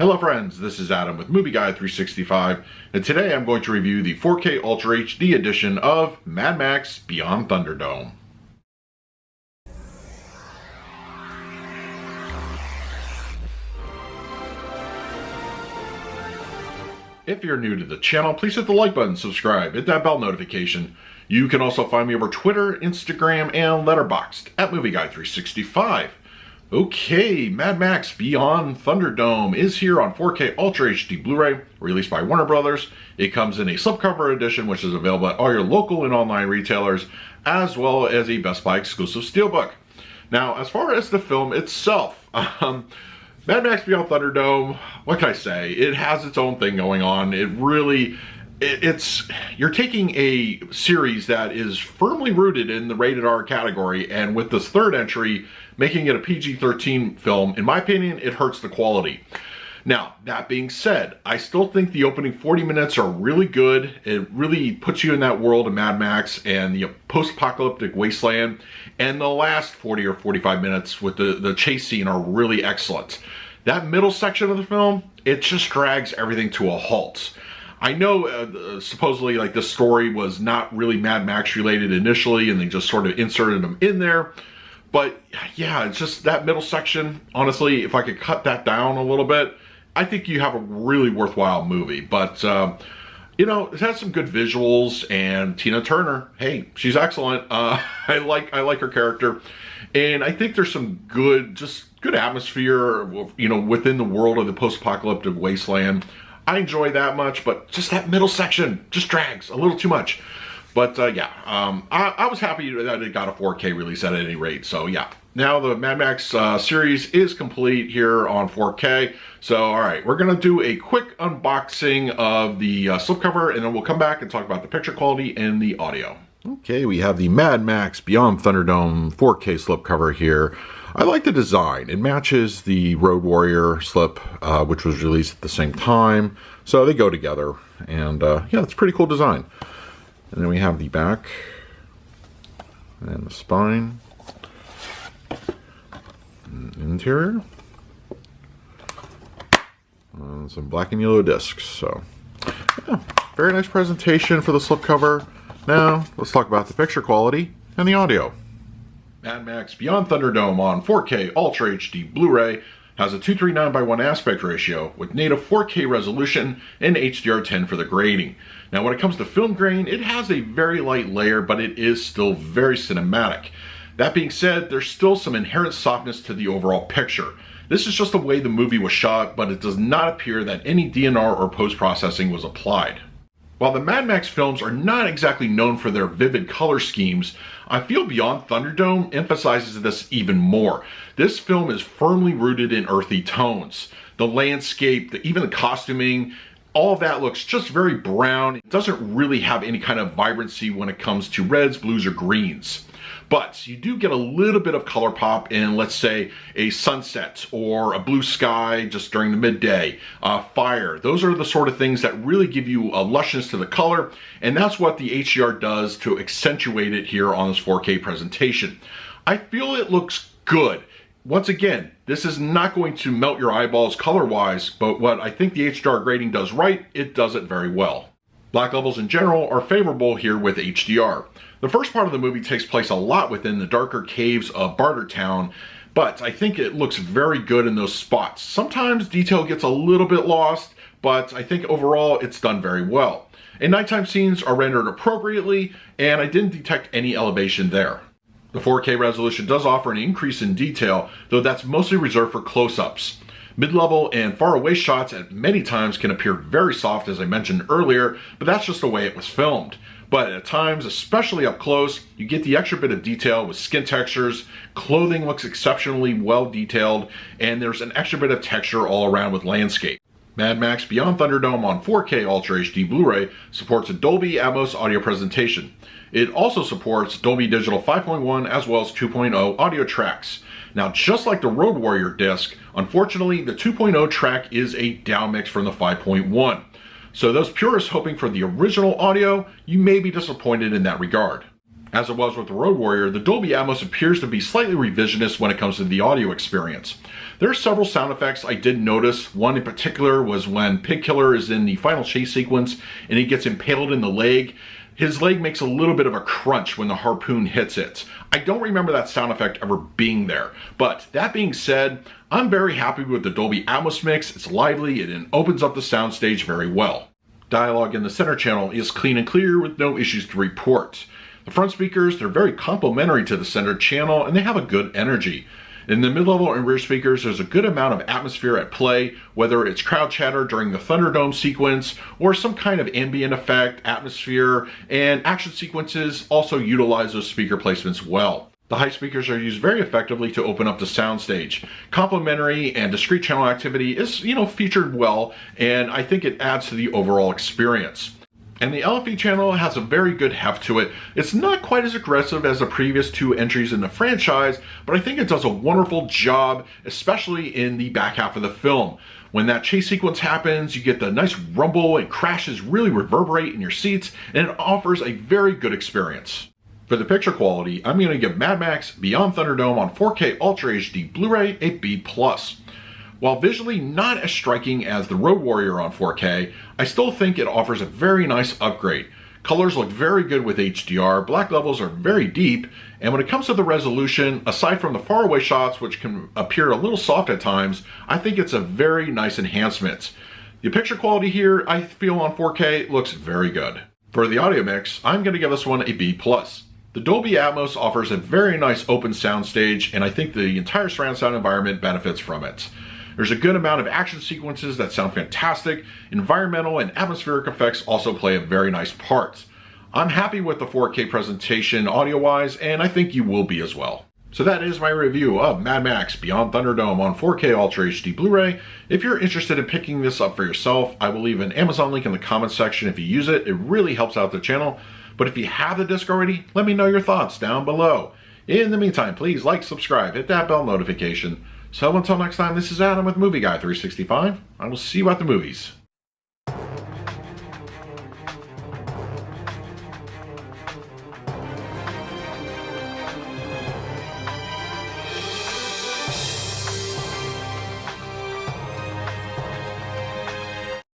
Hello friends, this is Adam with Movie Guy 365, and today I'm going to review the 4K Ultra HD edition of Mad Max Beyond Thunderdome. If you're new to the channel, please hit the like button, subscribe, hit that bell notification. You can also find me over Twitter, Instagram, and Letterboxd at Movie Guy 365. Okay, Mad Max Beyond Thunderdome is here on 4K Ultra HD Blu-ray, released by Warner Brothers. It comes in a slipcover edition, which is available at all your local and online retailers, as well as a Best Buy exclusive steelbook. Now, as far as the film itself, Mad Max Beyond Thunderdome, what can I say? It has its own thing going on. You're taking a series that is firmly rooted in the rated R category, and with this third entry, making it a PG-13 film, in my opinion, it hurts the quality. Now, that being said, I still think the opening 40 minutes are really good. It really puts you in that world of Mad Max and the post-apocalyptic wasteland. And the last 40 or 45 minutes with the chase scene are really excellent. That middle section of the film, it just drags everything to a halt. I know supposedly like this story was not really Mad Max related initially, and they just sort of inserted them in there. But yeah, it's just that middle section. Honestly, if I could cut that down a little bit, I think you have a really worthwhile movie. But you know, it has some good visuals, and Tina Turner, hey, she's excellent. I like her character, and I think there's some good atmosphere, you know, within the world of the post-apocalyptic wasteland. I enjoy that much, but just that middle section just drags a little too much. But I was happy that it got a 4K release at any rate. So yeah, now the Mad Max series is complete here on 4K. So all right, we're gonna do a quick unboxing of the slipcover, and then we'll come back and talk about the picture quality and the audio. Okay, we have the Mad Max Beyond Thunderdome 4K slipcover here. I like the design. It matches the Road Warrior slip, which was released at the same time. So they go together, and yeah, it's a pretty cool design. And then we have the back, and the spine, and interior, and some black and yellow discs. So yeah, very nice presentation for the slipcover. Now, let's talk about the picture quality and the audio. Mad Max Beyond Thunderdome on 4K Ultra HD Blu-ray has a 239:1 aspect ratio with native 4K resolution and HDR10 for the grading. Now, when it comes to film grain, it has a very light layer, but it is still very cinematic. That being said, there's still some inherent softness to the overall picture. This is just the way the movie was shot, but it does not appear that any DNR or post-processing was applied. While the Mad Max films are not exactly known for their vivid color schemes, I feel Beyond Thunderdome emphasizes this even more. This film is firmly rooted in earthy tones. The landscape, even the costuming, all of that looks just very brown. It doesn't really have any kind of vibrancy when it comes to reds, blues, or greens. But you do get a little bit of color pop in, let's say, a sunset or a blue sky just during the midday, fire. Those are the sort of things that really give you a lushness to the color, and that's what the HDR does to accentuate it here on this 4K presentation. I feel it looks good. Once again, this is not going to melt your eyeballs color-wise, but what I think the HDR grading does right, it does it very well. Black levels in general are favorable here with HDR. The first part of the movie takes place a lot within the darker caves of Bartertown, but I think it looks very good in those spots. Sometimes detail gets a little bit lost, but I think overall it's done very well. And nighttime scenes are rendered appropriately, and I didn't detect any elevation there. The 4K resolution does offer an increase in detail, though that's mostly reserved for close-ups. Mid-level and far-away shots at many times can appear very soft, as I mentioned earlier, but that's just the way it was filmed. But at times, especially up close, you get the extra bit of detail with skin textures, clothing looks exceptionally well detailed, and there's an extra bit of texture all around with landscape. Mad Max Beyond Thunderdome on 4K Ultra HD Blu-ray supports a Dolby Atmos audio presentation. It also supports Dolby Digital 5.1 as well as 2.0 audio tracks. Now, just like the Road Warrior disc, unfortunately, the 2.0 track is a downmix from the 5.1. So those purists hoping for the original audio, you may be disappointed in that regard. As it was with the Road Warrior, the Dolby Atmos appears to be slightly revisionist when it comes to the audio experience. There are several sound effects I did notice. One in particular was when Pig Killer is in the final chase sequence and he gets impaled in the leg. His leg makes a little bit of a crunch when the harpoon hits it. I don't remember that sound effect ever being there. But that being said, I'm very happy with the Dolby Atmos mix. It's lively and it opens up the soundstage very well. Dialogue in the center channel is clean and clear with no issues to report. The front speakers, they're very complementary to the center channel and they have a good energy. In the mid-level and rear speakers, there's a good amount of atmosphere at play, whether it's crowd chatter during the Thunderdome sequence or some kind of ambient effect, atmosphere, and action sequences also utilize those speaker placements well. The high speakers are used very effectively to open up the soundstage. Complementary and discrete channel activity is, featured well, and I think it adds to the overall experience. And the LFE channel has a very good heft to it. It's not quite as aggressive as the previous two entries in the franchise, but I think it does a wonderful job, especially in the back half of the film. When that chase sequence happens, you get the nice rumble and crashes really reverberate in your seats, and it offers a very good experience. For the picture quality, I'm going to give Mad Max Beyond Thunderdome on 4K Ultra HD Blu-ray a B+. While visually not as striking as the Road Warrior on 4K, I still think it offers a very nice upgrade. Colors look very good with HDR, black levels are very deep, and when it comes to the resolution, aside from the faraway shots which can appear a little soft at times, I think it's a very nice enhancement. The picture quality here, I feel on 4K, looks very good. For the audio mix, I'm going to give this one a B+. The Dolby Atmos offers a very nice open soundstage, and I think the entire surround sound environment benefits from it. There's a good amount of action sequences that sound fantastic. Environmental and atmospheric effects also play a very nice part. I'm happy with the 4K presentation audio-wise, and I think you will be as well. So that is my review of Mad Max Beyond Thunderdome on 4K Ultra HD Blu-ray. If you're interested in picking this up for yourself, I will leave an Amazon link in the comments section if you use it. It really helps out the channel. But if you have the disc already, let me know your thoughts down below. In the meantime, please like, subscribe, hit that bell notification. So until next time, this is Adam with Movie Guy 365. I will see you at the movies.